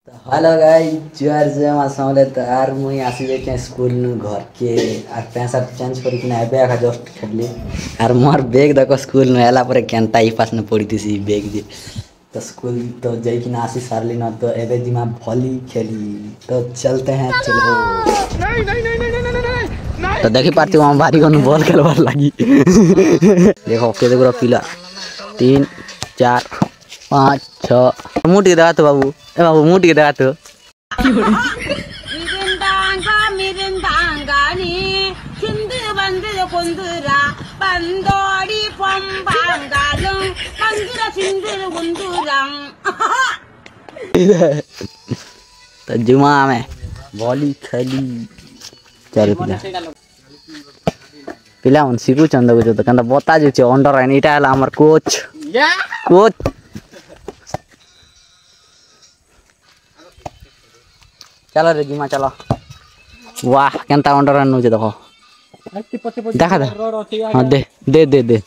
hello guys जुआर जमा समले तो यार मुई आसी जाके स्कूल नु घर के आर पैंट शर्ट चेंज करी कि ना एबे आका जस्ट खेलली आर मोर बैग देखो स्कूल नु एला पर केनता ई पास न पड़ी थी बैग जे तो स्कूल तो जाई कि ना आसी सारली ना तो एबे दिमा भली खेली तो चलते हैं चलो नहीं नहीं नहीं नहीं नहीं नहीं तो देखी पाती वहां भारी कोन बॉल खेलवार लागी देखो के देखो पिला 3 4 5 6 मुटी दात बाबू ए बाबू मुटी दात तो जुमा में बॉली खेली चल पिला पिला उन सिकु चंद को तो कंदा बता जे अंडर एन इटा हला हमर कोच कोच चलो रे जिमा चलो वाह केनता अंडर एन नुजे देखो देखा दे हां दे दे दे दे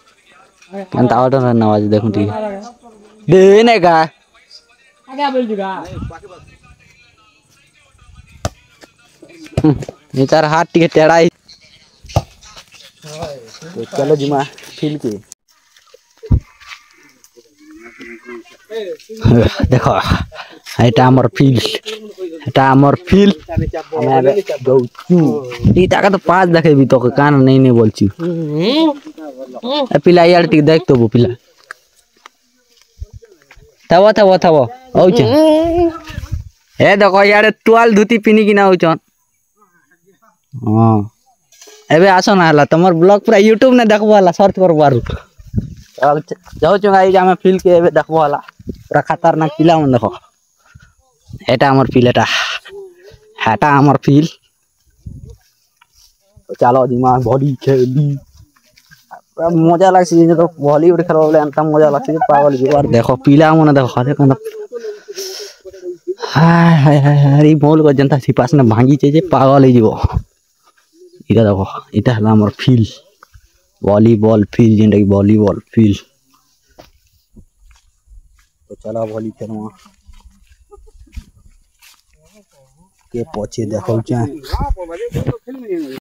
केनता अंडर एन आवाज देखु ठीक दे ने का आगे बोल जुगा ये तार हाथ टिके टेढ़ाई तो चलो जिमा फील के देखो एटा हमर फील एटा हमर फील हमें गौचू इटा का तो 5 देखेबी तो कान नहीं बोलची ए पिला यार टिक देख तो वो पिला थवो औछ ए देखो यार टुवाल धुती पिनी कि ना औछन हां एबे आसो ना हला तमर ब्लॉग पूरा YouTube ने देखबो हला सर्च करबो आरु चल जाओ चंगाई जा में फील के एबे देखबो हला पूरा खतरनाक पिला मन देखो एटा हमर फील एटा हमर फील चलो दिमाग बॉडी खेली पूरा मजा लागसी जे तो बॉलीवुड खेलबले अंत मजा लागसी पागल जुआर देखो पिला मन देखो देखो हाय हाय हाय मोल को जनता सिपास ने भांगी जे पागल हो जीवो इटा देखो इटा हला हमर फील वॉलीबॉल फील जिंदगी वॉलीबॉल फील तो चला वॉली खेलवा के पछे देखौ छ